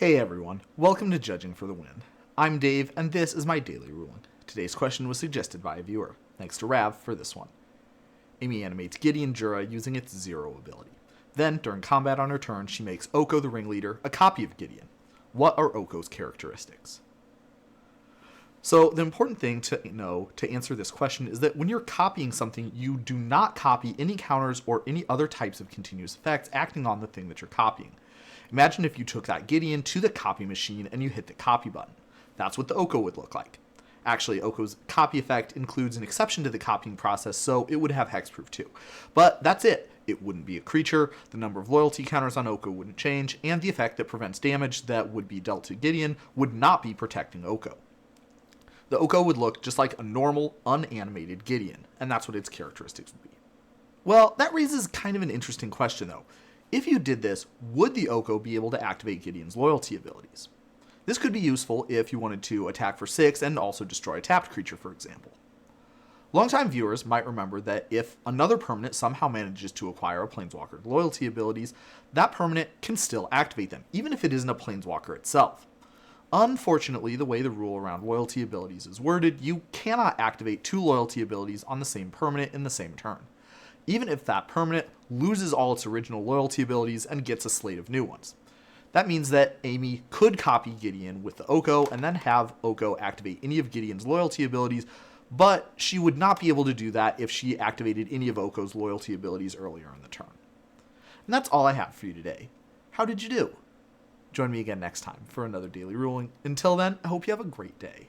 Hey everyone, welcome to Judging for the Win. I'm Dave, and this is my daily ruling. Today's question was suggested by a viewer. Thanks to Rav for this one. Amy animates Gideon Jura using its Zero ability. Then, during combat on her turn, she makes Oko the Ringleader a copy of Gideon. What are Oko's characteristics? So, the important thing to know to answer this question is that when you're copying something, you do not copy any counters or any other types of continuous effects acting on the thing that you're copying. Imagine if you took that Gideon to the copy machine and you hit the copy button. That's what the Oko would look like. Actually, Oko's copy effect includes an exception to the copying process, so it would have hexproof too. But that's it. It wouldn't be a creature, the number of loyalty counters on Oko wouldn't change, and the effect that prevents damage that would be dealt to Gideon would not be protecting Oko. The Oko would look just like a normal, unanimated Gideon, and that's what its characteristics would be. Well, that raises kind of an interesting question though. If you did this, would the Oko be able to activate Gideon's loyalty abilities? This could be useful if you wanted to attack for 6 and also destroy a tapped creature, for example. Longtime viewers might remember that if another permanent somehow manages to acquire a Planeswalker's loyalty abilities, that permanent can still activate them, even if it isn't a Planeswalker itself. Unfortunately, the way the rule around loyalty abilities is worded, you cannot activate 2 loyalty abilities on the same permanent in the same turn, even if that permanent loses all its original loyalty abilities and gets a slate of new ones. That means that Amy could copy Gideon with the Oko and then have Oko activate any of Gideon's loyalty abilities, but she would not be able to do that if she activated any of Oko's loyalty abilities earlier in the turn. And that's all I have for you today. How did you do? Join me again next time for another daily ruling. Until then, I hope you have a great day.